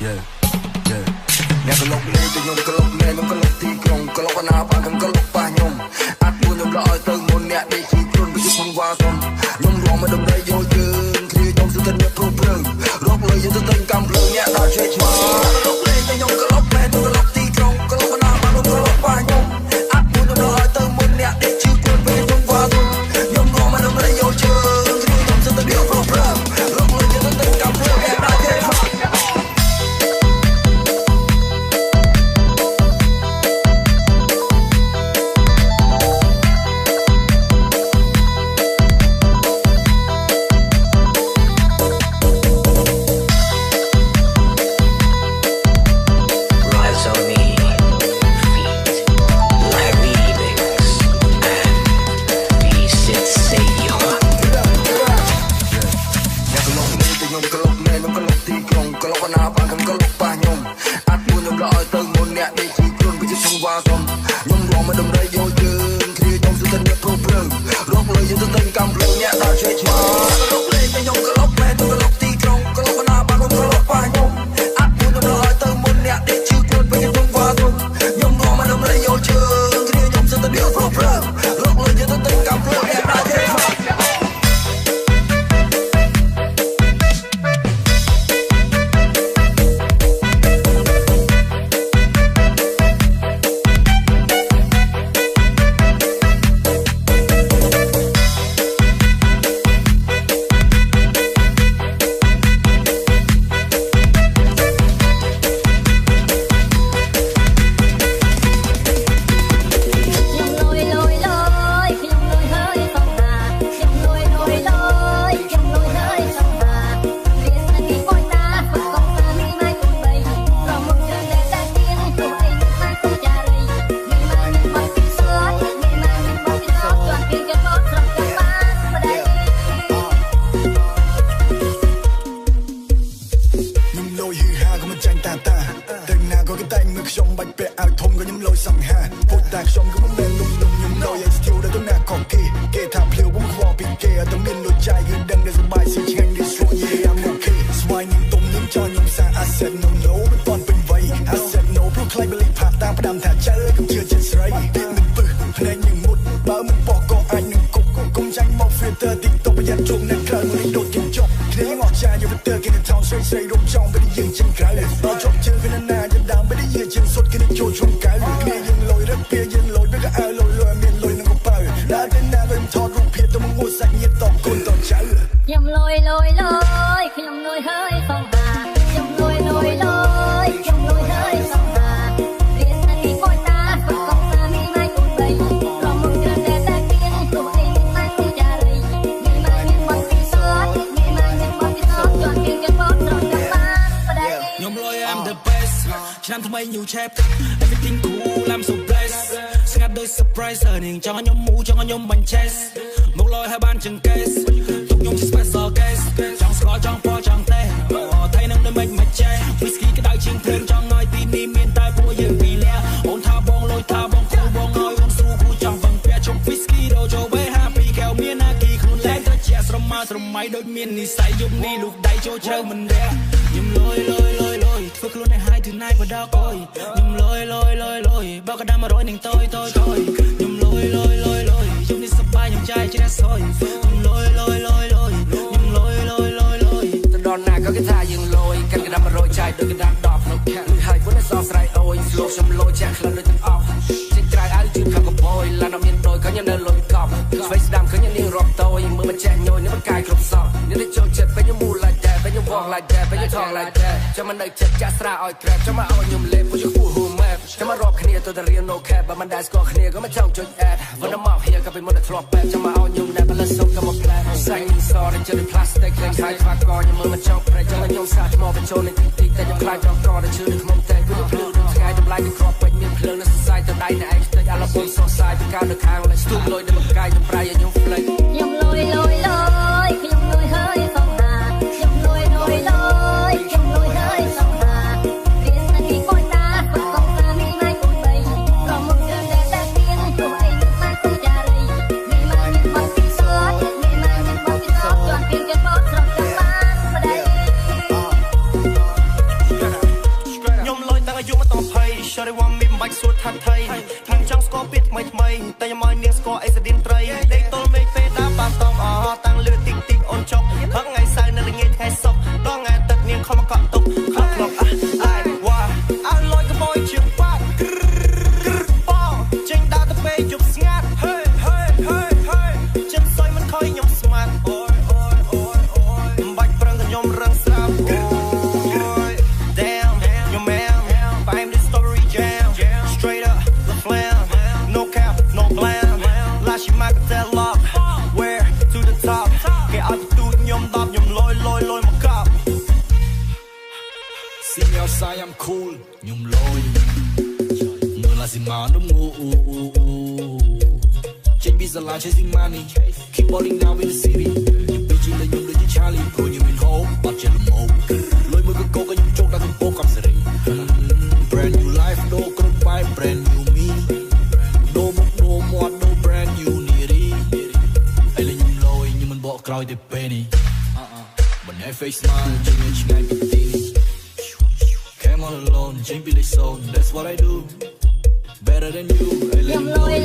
Yeah yeah អ្នកកន្លុកលេងទៅខ្ញុំកន្លុកណែខ្ញុំកន្លុកទីក្រុងកន្លុកអាណាបានខ្ញុំកន្លុកប៉ះខ្ញុំអត់មួយខ្ញុំរកឲ្យទៅមុនអ្នកដេកជីខ្លួនវាជាផងវ៉ាសុំខ្ញុំរងមកដំរីយកយើងគ្នាខ្ញុំស្ទើរអ្នកព្រោះព្រឹងរកលើយើងទៅទិញកំភ្លើងអ្នកដល់ជេឆ្មាកន្លុកលេងទៅខ្ញុំកន្លុកណែខ្ញុំកន្លុកទីក្រុងកន្លុកអាណាបានខ្ញុំកន្លុកប៉ះខ្ញុំអត់មួយខ្ញុំរកឲ្យទៅមុនអ្នកដេកជីខ្លួនវាជាផងវ៉ាសុំខ្ញុំរងមកដំរីយកយើងគ្នាខ្ញុំស្ទើរអ្នកព្រោះព្រឹងរកលើយើងទៅទិញកំភ្លើងអ្នកដល់ជេឆ្មា new chapter everything cool I'm so blessed ស្ងាត់ដូច surprise នាងចង់ឲ្យខ្ញុំមូចង់ឲ្យខ្ញុំបាញ់ chest មកលយឲ្យបានជាង case ទុកខ្ញុំជា special case ចង់ស្គាល់ចង់ពណ៌ចង់ទេថៃនឹងមិនមិនចេះ whisky ក្តៅជាងភ្លើងចង់ឲ្យទីនេះមានតែពួកយើងពីរលាអូនថាបងលុយថាបងគ្រូបងឲ្យអូនស្រួលគូចង់វឹងពាក់ជុំ whisky ដូចូលវេ happy កែវមានអាគីខ្លួនលែងត្រជាស្រមៅស្រមៃដូចមាននិស្ស័យយប់នេះលូកដៃចូលជ្រៅមិនរះខ្ញុំលយធ្វើខ្លួនឲ្យ high tonight បដកអើយខ្ញុំលយបើកដាំ100នឹងតយខ្ញុំលយយប់នេះសប្បាយខ្ញុំចាយជ្រះសយខ្ញុំលយខ្ញុំលយទៅដល់ណាក៏គេថាយើងលយកាន់កដាំ100ចាយដូចកដាំ10នៅខាងហើយពុនសោស្រ័យអូយ flow ខ្ញុំលយចាក់ក្លិនដូចទាំងអស់ចេញក្រៅឲ្យជឿខកកបយឡានអត់មានដូចក៏ខ្ញុំនៅលុយកប់ស្វ័យស្ដាំឃើញនាងរាប់តយមើលមិនចេះញយនេះមិនកាយគ្រប់សក់នេះទៅចូលចិត្តពេលខ្ញុំមូល like that ពេលខ្ញុំ walk like that ពេលខ្ញុំ talk like that ចាំមិននៅចិត្តចាក់ស្រាឲ្យ grab ចាំមកឲ្យខ្ញុំលេបពួកខ្ញុំ who map ចាំមករាប់គ្នាទៅតែរៀន no cap បើមិនដែរស្គាល់គ្នាក៏មិនចង់ចុច add វណ្ណមក here ក៏ពីមុនតែធ្លាប់បែបចាំមកឲ្យខ្ញុំដែរបើលើសុំក៏មក plan សាញ់សរជា plastic ខ្លាំងខ្លាយខ្វាក់កខ្ញុំមើលមិនចង់ប្រេចចាំមកខ្ញុំសាថ្មបញ្ចូលនៅទីតែខ្ញុំខ្លាចប្រកកទៅជឿនឹងខ្ញុំតែខ្ញុំភ្លឺថ្ងៃតម្លៃទៅគ្រាប់ពេញមានភ្លើងនៅសរសៃទៅដៃនៅឯងតិចអាឡបងសរសៃទៅកាលនៅខាងលេស្ទូលយនៅមកកាយខ្ញុំប្រៃឲ្យខ្ញុំ flex ខ្ញុំលយខ្ញុំលយហើយសងហាខ្ញុំលយខ្ញុំលយហើយសងហារៀនតែគួយតាបកកតានេះមិនគួយបីក៏មកជឿតែទៀងព្រោះអីមិនគួយចារីនេះមិនមកពីសោតនេះមិនមកពីសោតជន់ពីគេបោកស្រកចាំបានបដៃ có ai sẽ điên trai đây tôi mấy phê đá ba tông tăng lừa tích tích ôn chọc hất ngày sai nên nghe ngày sọc đó ngày tất nhiên không có cọp tục khóc lọc ai qua ai lôi cái boy trường phát bao trên đá tập bê chụp ngát hey hey hey hey chân xoay mình khơi nhom smart ôi ôi ôi ôi bạch prang cái nhom răng sao ôi damn your man find this story jam straight up the flam no cap no glam là chỉ mang cái tell lock where to the top cái áo tụt nhom đạp nhom lôi một cặp see me outside I'm cool nhom lôi mưa là gì mà nó ngu trên bây là chasing money keep balling down in the city những bitch là nhom đôi như Charlie pro như mình hố bắt chân là mồ lôi mưa cái cô cái nhom chốt đã không cố cầm sợi brand new life no không phải brand new me no more no brand new nitty ai là nhom lôi nhưng mình bỏ còi để penny mình hay face smile trên những ngày bikini came all alone change be like so that's what I do better than you nhom lôi